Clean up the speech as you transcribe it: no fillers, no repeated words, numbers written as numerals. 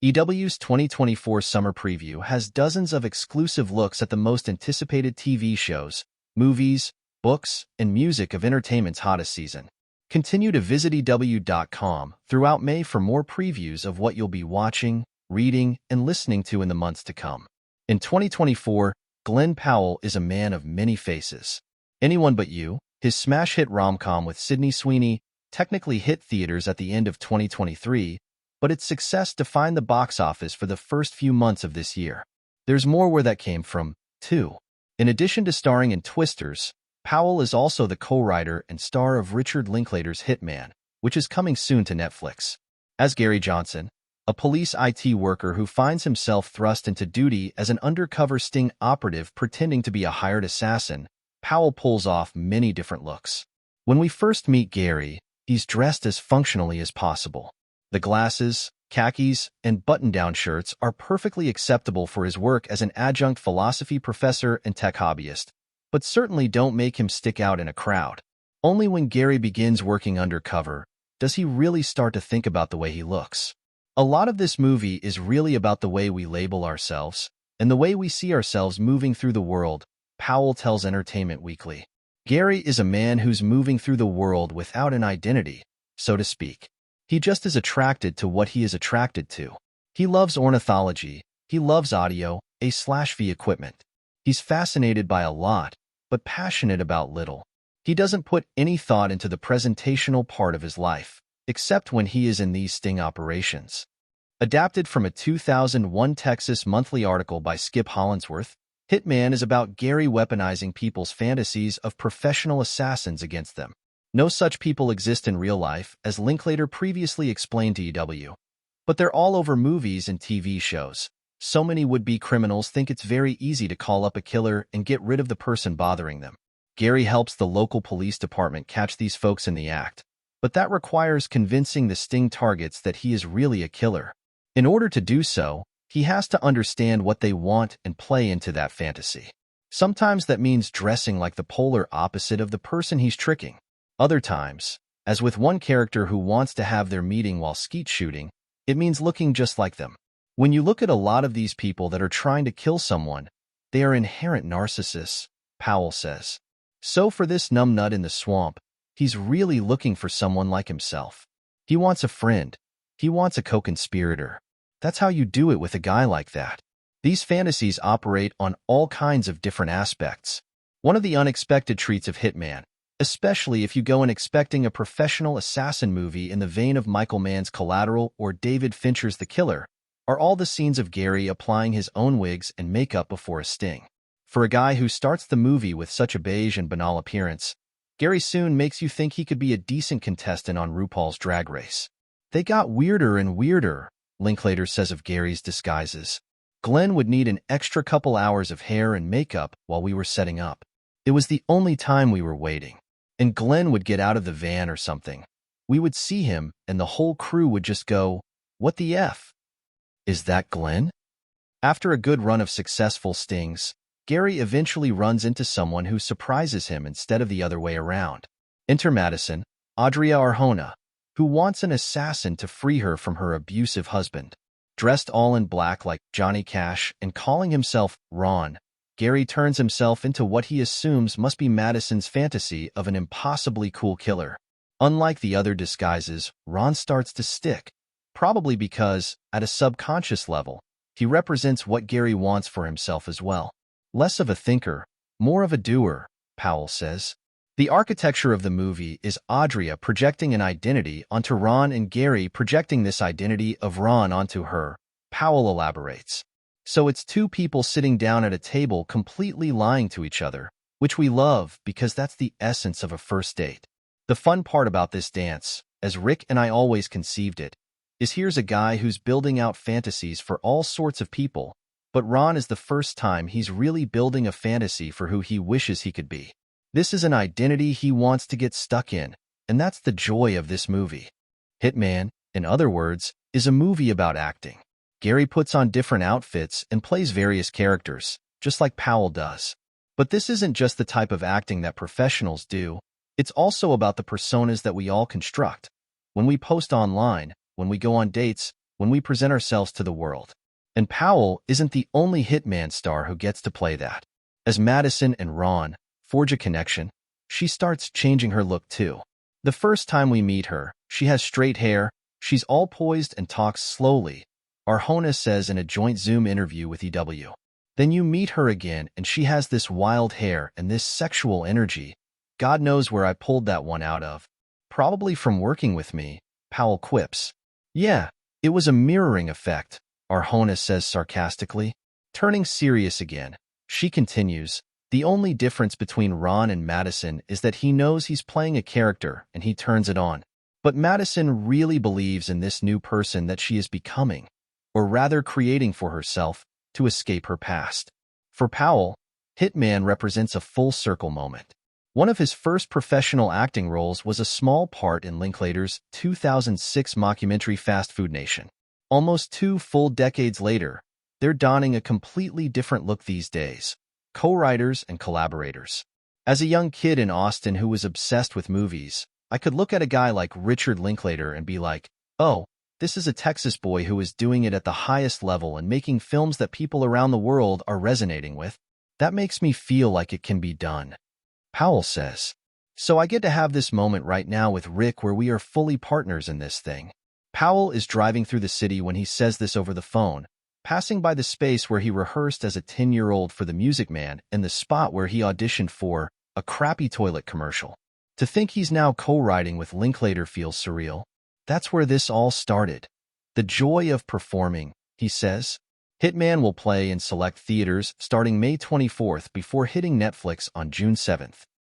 EW's 2024 summer preview has dozens of exclusive looks at the most anticipated TV shows, movies, books, and music of entertainment's hottest season. Continue to visit EW.com throughout May for more previews of what you'll be watching, reading, and listening to in the months to come. In 2024, Glen Powell is a man of many faces. Anyone But You, his smash hit rom-com with Sydney Sweeney, technically hit theaters at the end of 2023, but its success defined the box office for the first few months of this year. There's more where that came from, too. In addition to starring in Twisters, Powell is also the co-writer and star of Richard Linklater's Hitman, which is coming soon to Netflix. As Gary Johnson, a police IT worker who finds himself thrust into duty as an undercover sting operative pretending to be a hired assassin, Powell pulls off many different looks. When we first meet Gary, he's dressed as functionally as possible. The glasses, khakis, and button-down shirts are perfectly acceptable for his work as an adjunct philosophy professor and tech hobbyist, but certainly don't make him stick out in a crowd. Only when Gary begins working undercover does he really start to think about the way he looks. A lot of this movie is really about the way we label ourselves and the way we see ourselves moving through the world, Powell tells Entertainment Weekly. Gary is a man who's moving through the world without an identity, so to speak. He just is attracted to what he is attracted to. He loves ornithology. He loves audio, A/V equipment. He's fascinated by a lot, but passionate about little. He doesn't put any thought into the presentational part of his life, except when he is in these sting operations. Adapted from a 2001 Texas Monthly article by Skip Hollandsworth, Hitman is about Gary weaponizing people's fantasies of professional assassins against them. No such people exist in real life, as Linklater previously explained to EW. But they're all over movies and TV shows. So many would-be criminals think it's very easy to call up a killer and get rid of the person bothering them. Gary helps the local police department catch these folks in the act, but that requires convincing the sting targets that he is really a killer. In order to do so, he has to understand what they want and play into that fantasy. Sometimes that means dressing like the polar opposite of the person he's tricking. Other times, as with one character who wants to have their meeting while skeet shooting, it means looking just like them. When you look at a lot of these people that are trying to kill someone, they are inherent narcissists, Powell says. So for this numbnut in the swamp, he's really looking for someone like himself. He wants a friend. He wants a co-conspirator. That's how you do it with a guy like that. These fantasies operate on all kinds of different aspects. One of the unexpected treats of Hitman, especially if you go in expecting a professional assassin movie in the vein of Michael Mann's Collateral or David Fincher's The Killer, are all the scenes of Gary applying his own wigs and makeup before a sting. For a guy who starts the movie with such a beige and banal appearance, Gary soon makes you think he could be a decent contestant on RuPaul's Drag Race. They got weirder and weirder, Linklater says of Gary's disguises. Glenn would need an extra couple hours of hair and makeup while we were setting up. It was the only time we were waiting. And Glenn would get out of the van or something. We would see him, and the whole crew would just go, "What the F? Is that Glenn?" After a good run of successful stings, Gary eventually runs into someone who surprises him instead of the other way around. Enter Madison, Adria Arjona, who wants an assassin to free her from her abusive husband. Dressed all in black like Johnny Cash and calling himself Ron, Gary turns himself into what he assumes must be Madison's fantasy of an impossibly cool killer. Unlike the other disguises, Ron starts to stick, probably because, at a subconscious level, he represents what Gary wants for himself as well. Less of a thinker, more of a doer, Powell says. The architecture of the movie is Adria projecting an identity onto Ron and Gary projecting this identity of Ron onto her, Powell elaborates. So it's two people sitting down at a table completely lying to each other, which we love because that's the essence of a first date. The fun part about this dance, as Rick and I always conceived it, is here's a guy who's building out fantasies for all sorts of people, but Ron is the first time he's really building a fantasy for who he wishes he could be. This is an identity he wants to get stuck in, and that's the joy of this movie. Hitman, in other words, is a movie about acting. Gary puts on different outfits and plays various characters, just like Powell does. But this isn't just the type of acting that professionals do. It's also about the personas that we all construct. When we post online, when we go on dates, when we present ourselves to the world. And Powell isn't the only Hitman star who gets to play that. As Madison and Ron forge a connection, she starts changing her look too. The first time we meet her, she has straight hair, she's all poised and talks slowly, Arjona says in a joint Zoom interview with EW. Then you meet her again and she has this wild hair and this sexual energy. God knows where I pulled that one out of. Probably from working with me, Powell quips. Yeah, it was a mirroring effect, Arjona says sarcastically. Turning serious again, she continues, the only difference between Ron and Madison is that he knows he's playing a character and he turns it on. But Madison really believes in this new person that she is becoming, or rather creating for herself, to escape her past. For Powell, Hitman represents a full-circle moment. One of his first professional acting roles was a small part in Linklater's 2006 mockumentary Fast Food Nation. Almost 2 full decades later, they're donning a completely different look these days. Co-writers and collaborators. As a young kid in Austin who was obsessed with movies, I could look at a guy like Richard Linklater and be like, oh, this is a Texas boy who is doing it at the highest level and making films that people around the world are resonating with. That makes me feel like it can be done. Powell says. So I get to have this moment right now with Rick where we are fully partners in this thing. Powell is driving through the city when he says this over the phone, passing by the space where he rehearsed as a 10-year-old for The Music Man and the spot where he auditioned for a crappy toilet commercial. To think he's now co-writing with Linklater feels surreal. That's where this all started. The joy of performing, he says. Hitman will play in select theaters starting May 24th before hitting Netflix on June 7th.